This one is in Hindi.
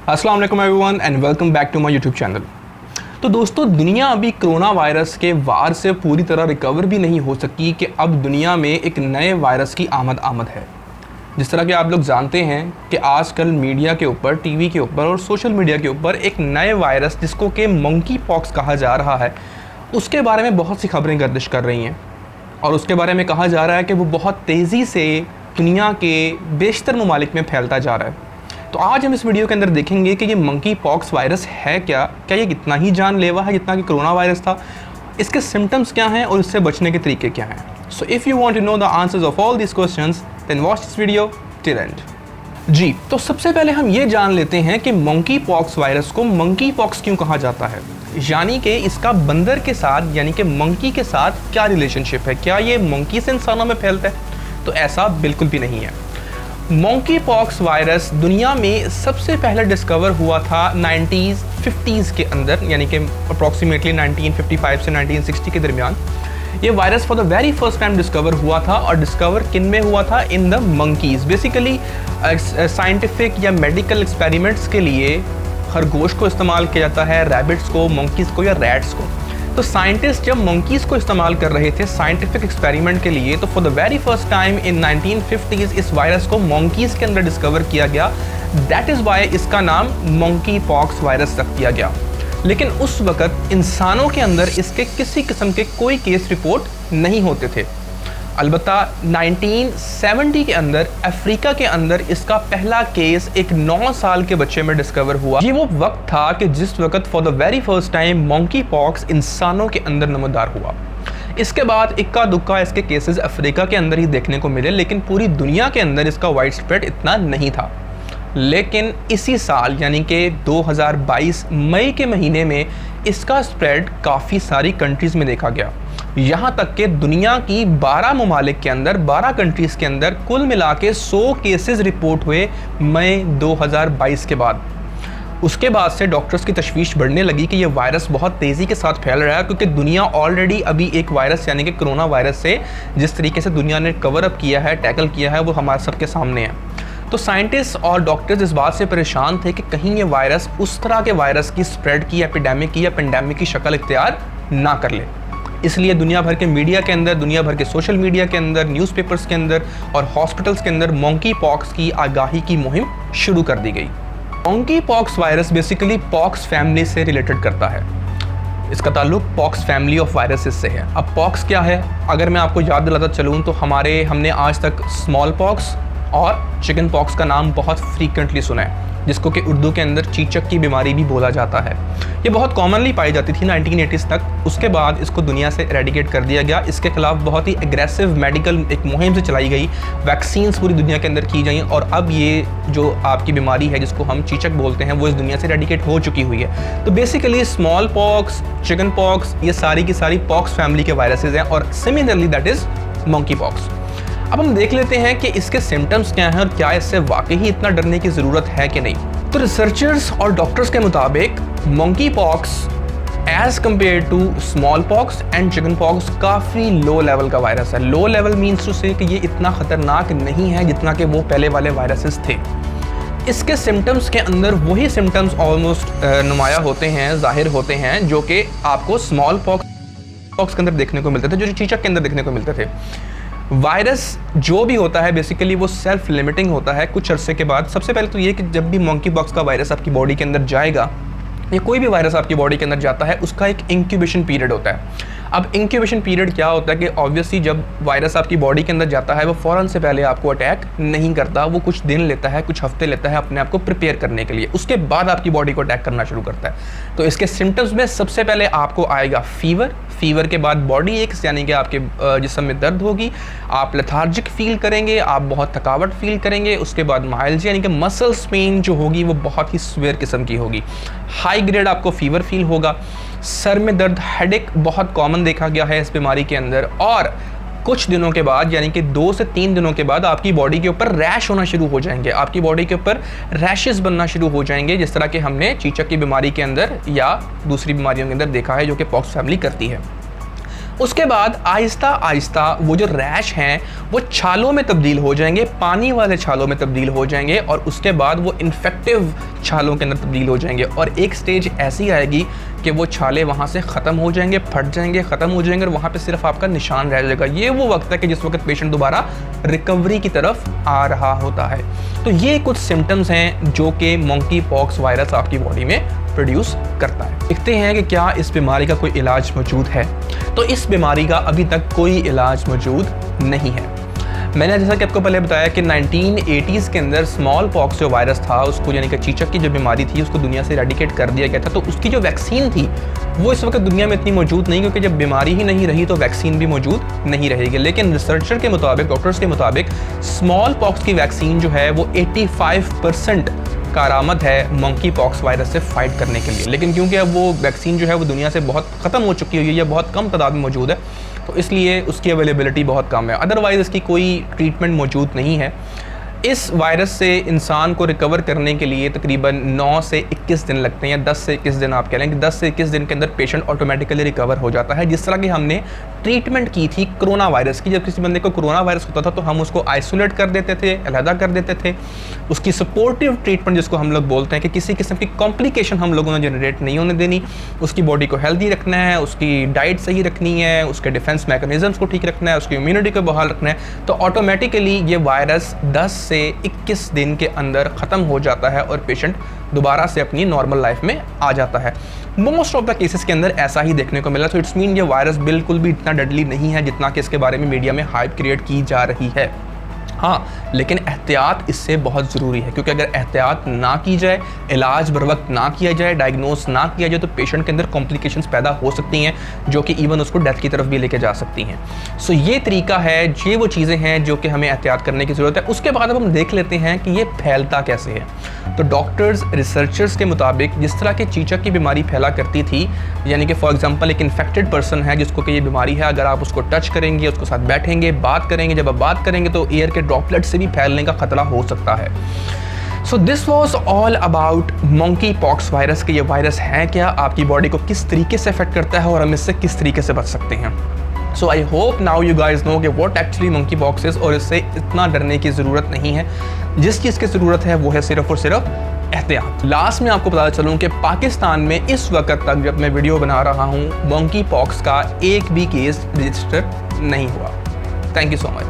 अस्सलाम वालेकुम everyone and welcome back to my YouTube channel. तो दोस्तों, दुनिया अभी कोरोना वायरस के वार से पूरी तरह रिकवर भी नहीं हो सकी कि अब दुनिया में एक नए वायरस की आमद है। जिस तरह कि आप लोग जानते हैं कि आजकल मीडिया के ऊपर, टीवी के ऊपर और सोशल मीडिया के ऊपर एक नए वायरस जिसको कि मंकी पॉक्स कहा जा रहा है, उसके बारे में बहुत सी खबरें गर्दिश कर रही हैं और उसके बारे में कहा जा रहा है कि वो बहुत तेज़ी से दुनिया के बेशतर ममालिक में फैलता जा रहा है। तो आज हम इस वीडियो के अंदर देखेंगे कि ये मंकी पॉक्स वायरस है क्या ये कितना ही जानलेवा है जितना कि कोरोना वायरस था, इसके सिम्टम्स क्या हैं और इससे बचने के तरीके क्या हैं। So if you want to know the answers of all this questions then watch this video till end. जी, तो सबसे पहले हम ये जान लेते हैं कि मंकी पॉक्स वायरस को मंकी पॉक्स क्यों कहा जाता है, यानी कि इसका बंदर के साथ यानी कि मंकी के साथ क्या रिलेशनशिप है, क्या ये मंकी से इंसानों में फैलता है? तो ऐसा बिल्कुल भी नहीं है। मंकी पॉक्स वायरस दुनिया में सबसे पहले डिस्कवर हुआ था 1950s के अंदर, यानी कि अप्रॉक्सीमेटली 1955 से 1960 के दरमियान। ये virus for the very first time discover हुआ था और डिस्कवर किन में हुआ था? In the monkeys. Basically scientific या मेडिकल एक्सपेरिमेंट्स के लिए खरगोश को इस्तेमाल किया जाता है, रैबिट्स को, मंकीज़ को या रैट्स को। तो साइंटिस्ट जब मंकीज़ को इस्तेमाल कर रहे थे साइंटिफिक एक्सपेरिमेंट के लिए, तो for the very first time in 1950s इस वायरस को मंकीज़ के अंदर डिस्कवर किया गया। दैट इज़ वाई इसका नाम मंकी पॉक्स वायरस रख दिया गया। लेकिन उस वक़्त इंसानों के अंदर इसके किसी किस्म के कोई केस रिपोर्ट नहीं होते थे। अलबत्ता 1970 के अंदर अफ्रीका के अंदर इसका पहला केस एक 9 साल के बच्चे में डिस्कवर हुआ। ये वो वक्त था कि जिस वक्त for the very first time monkey pox इंसानों के अंदर नमूदार हुआ। इसके बाद इक्का दुक्का इसके केसेस अफ्रीका के अंदर ही देखने को मिले, लेकिन पूरी दुनिया के अंदर इसका वाइड स्प्रेड इतना नहीं था। लेकिन इसी साल यानी कि 2022 मई के महीने में इसका स्प्रेड काफ़ी सारी कंट्रीज़ में देखा गया। यहाँ तक कि दुनिया की 12 ममालिक के अंदर, 12 कंट्रीज़ के अंदर कुल मिला के 100 केसेस रिपोर्ट हुए मई 2022 के बाद। उसके बाद से डॉक्टर्स की तशवीश बढ़ने लगी कि ये वायरस बहुत तेज़ी के साथ फैल रहा है, क्योंकि दुनिया ऑलरेडी अभी एक वायरस यानी कि कोरोना वायरस से जिस तरीके से दुनिया ने कवर अप किया है, टैकल किया है, वो हमारे सबके सामने है। तो साइंटिस्ट और डॉक्टर्स इस बात से परेशान थे कि कहीं ये वायरस उस तरह के वायरस की स्प्रेड की, एपिडेमिक की या पेंडेमिक की शक्ल इख्तियार ना कर ले। इसलिए दुनिया भर के मीडिया के अंदर, दुनिया भर के सोशल मीडिया के अंदर, न्यूज़पेपर्स के अंदर और हॉस्पिटल्स के अंदर मंकी पॉक्स की आगाही की मुहिम शुरू कर दी गई। Monkey pox virus basically pox family से रिलेटेड करता है। इसका ताल्लुक पॉक्स फैमिली ऑफ वायरसेस से है। अब पॉक्स क्या है, अगर मैं आपको याद दिलाता चलूँ तो हमने आज तक स्मॉल पॉक्स और चिकन पॉक्स का नाम बहुत फ्रीक्वेंटली सुना है, जिसको कि उर्दू के अंदर चीचक की बीमारी भी बोला जाता है। ये बहुत कॉमनली पाई जाती थी 1980s तक। उसके बाद इसको दुनिया से एरेडिकेट कर दिया गया। इसके खिलाफ बहुत ही एग्रेसिव मेडिकल एक मुहिम से चलाई गई, वैक्सीन्स पूरी दुनिया के अंदर की गई और अब ये जो आपकी बीमारी है जिसको हम चीचक बोलते हैं, वो इस दुनिया से एरेडिकेट हो चुकी हुई है। तो basically small pox, chicken pox, ये सारी की सारी पॉक्स फैमिली के वायरसेस हैं और similarly that is monkey pox. अब हम देख लेते हैं कि इसके सिम्टम्स क्या हैं और क्या इससे वाकई ही इतना डरने की ज़रूरत है कि नहीं। तो रिसर्चर्स और डॉक्टर्स के मुताबिक monkey pox as compare to small pox and chicken pox काफ़ी लो लेवल का वायरस है। लो लेवल मीन्स टू से कि ये इतना ख़तरनाक नहीं है जितना कि वो पहले वाले वायरसेस थे। इसके सिम्टम्स के अंदर वही सिम्टम्स ऑलमोस्ट नुमाया होते हैं, ज़ाहिर होते हैं, जो कि आपको स्मॉल पॉक्स के अंदर देखने को मिलते थे, जो चीचक के अंदर देखने को मिलते थे। वायरस जो भी होता है बेसिकली वो सेल्फ लिमिटिंग होता है कुछ अरसे के बाद। सबसे पहले तो ये कि जब भी मंकी पॉक्स का वायरस आपकी बॉडी के अंदर जाएगा, या कोई भी वायरस आपकी बॉडी के अंदर जाता है, उसका एक इंक्यूबेशन पीरियड होता है। अब इंक्यूबेशन पीरियड क्या होता है कि ऑब्वियसली जब वायरस आपकी बॉडी के अंदर जाता है वो फ़ौरन से पहले आपको अटैक नहीं करता, वो कुछ दिन लेता है, कुछ हफ्ते लेता है अपने आप को प्रिपेयर करने के लिए, उसके बाद आपकी बॉडी को अटैक करना शुरू करता है। तो इसके सिम्टम्स में सबसे पहले आपको आएगा फीवर के बाद बॉडी एक्स यानी कि आपके जिस्म में दर्द होगी, आप लेथार्जिक फील करेंगे, आप बहुत थकावट फील करेंगे। उसके बाद माइल्जिया यानी कि मसल्स पेन जो होगी वो बहुत ही सीवियर किस्म की होगी। हाई ग्रेड आपको फीवर फील होगा। सर में दर्द, हेडेक बहुत कॉमन देखा गया है इस बीमारी के अंदर। और कुछ दिनों के बाद यानी कि 2 से 3 दिनों के बाद आपकी बॉडी के ऊपर रैश होना शुरू हो जाएंगे, आपकी बॉडी के ऊपर रैशेस बनना शुरू हो जाएंगे, जिस तरह के हमने चीचक की बीमारी के अंदर या दूसरी बीमारियों के अंदर देखा है जो कि पॉक्स फैमिली करती है। उसके बाद आहिस्ता आहिस्ता वो जो रैश हैं वो छालों में तब्दील हो जाएंगे, पानी वाले छालों में तब्दील हो जाएंगे और उसके बाद वो इन्फेक्टिव छालों के अंदर तब्दील हो जाएंगे और एक स्टेज ऐसी आएगी कि वो छाले वहाँ से ख़त्म हो जाएंगे, फट जाएंगे, ख़त्म हो जाएंगे और वहाँ पे सिर्फ आपका निशान रह जाएगा। ये वो वक्त है कि जिस वक्त पेशेंट दोबारा रिकवरी की तरफ आ रहा होता है। तो ये कुछ सिम्टम्स हैं जो कि मंकी पॉक्स वायरस आपकी बॉडी में प्रोड्यूस करता है। देखते हैं कि क्या इस बीमारी का कोई इलाज मौजूद है। तो इस बीमारी का अभी तक कोई इलाज मौजूद नहीं है। मैंने जैसा कि आपको पहले बताया कि 1980s के अंदर स्मॉल पॉक्स जो वायरस था उसको, यानी कि चीचक की जो बीमारी थी, उसको दुनिया से इरेडिकेट कर दिया गया था। तो उसकी जो वैक्सीन थी वो इस वक्त दुनिया में इतनी मौजूद नहीं, क्योंकि जब बीमारी ही नहीं रही तो वैक्सीन भी मौजूद नहीं रहेगी। लेकिन रिसर्चर के मुताबिक, डॉक्टर्स के मुताबिक, स्मॉल पॉक्स की वैक्सीन जो है वो 85% कारआमद है मंकी पॉक्स वायरस से फाइट करने के लिए। लेकिन क्योंकि अब वो वैक्सीन जो है वो दुनिया से बहुत ख़त्म हो चुकी हुई है या बहुत कम तादाद में मौजूद है, तो इसलिए उसकी अवेलेबिलिटी बहुत कम है। अदरवाइज़ इसकी कोई ट्रीटमेंट मौजूद नहीं है। इस वायरस से इंसान को रिकवर करने के लिए तकरीबन 9 से 21 दिन लगते हैं, या 10 से 21 दिन आप कह लें कि 10 से 21 दिन के अंदर पेशेंट ऑटोमेटिकली रिकवर हो जाता है। जिस तरह की हमने ट्रीटमेंट की थी कोरोना वायरस की, जब किसी बंदे को कोरोना वायरस होता था तो हम उसको आइसोलेट कर देते थे, अलहदा कर देते थे। उसकी सपोर्टिव ट्रीटमेंट जिसको हम लोग बोलते हैं कि किसी किस्म की कॉम्प्लिकेशन हम लोगों ने जनरेट नहीं होने देनी, उसकी बॉडी को हेल्दी रखना है, उसकी डाइट सही रखनी है, उसके डिफेंस मैकेनिज्म्स को ठीक रखना है, उसकी इम्यूनिटी को बहाल रखना है, तो ऑटोमेटिकली ये वायरस 10 से 21 दिन के अंदर ख़त्म हो जाता है और पेशेंट दोबारा से अपनी नॉर्मल लाइफ में आ जाता है। मोस्ट ऑफ द केसेस के अंदर ऐसा ही देखने को मिला। तो इट्स मीन ये वायरस बिल्कुल भी इतना डेडली नहीं है जितना कि इसके बारे में मीडिया में हाइप क्रिएट की जा रही है। हाँ, लेकिन एहतियात इससे बहुत ज़रूरी है, क्योंकि अगर एहतियात ना की जाए, इलाज बर वक्त ना किया जाए, डायग्नोस ना किया जाए, तो पेशेंट के अंदर कॉम्प्लिकेशंस पैदा हो सकती हैं जो कि इवन उसको डेथ की तरफ भी लेके जा सकती हैं। सो ये तरीका है, ये वो चीज़ें हैं जो कि हमें एहतियात करने की ज़रूरत है। उसके बाद अब हम देख लेते हैं कि ये फैलता कैसे है। तो डॉक्टर्स, रिसर्चर्स के मुताबिक जिस तरह की चीचक की बीमारी फैला करती थी, यानी कि फॉर एग्जांपल एक इन्फेक्टेड पर्सन है जिसको कि ये बीमारी है, अगर आप उसको टच करेंगे, उसके साथ बैठेंगे, बात करेंगे, जब आप बात करेंगे तो एयर के ड्रॉपलेट से भी फैलने का खतरा हो सकता है। So this was all about monkey pox virus कि ये वायरस है क्या, आपकी बॉडी को किस तरीके से अफेक्ट करता है और हम इससे किस तरीके से बच सकते हैं। So I hope now you guys know कि what actually monkeypox is, और इससे इतना डरने की ज़रूरत नहीं है। जिस चीज़ की ज़रूरत है वो है सिर्फ और सिर्फ एहतियात। लास्ट में आपको पता चलूँ कि पाकिस्तान में इस वक्त तक जब मैं वीडियो बना रहा हूँ मंकी पॉक्स का एक भी केस रजिस्टर नहीं हुआ। Thank you so much.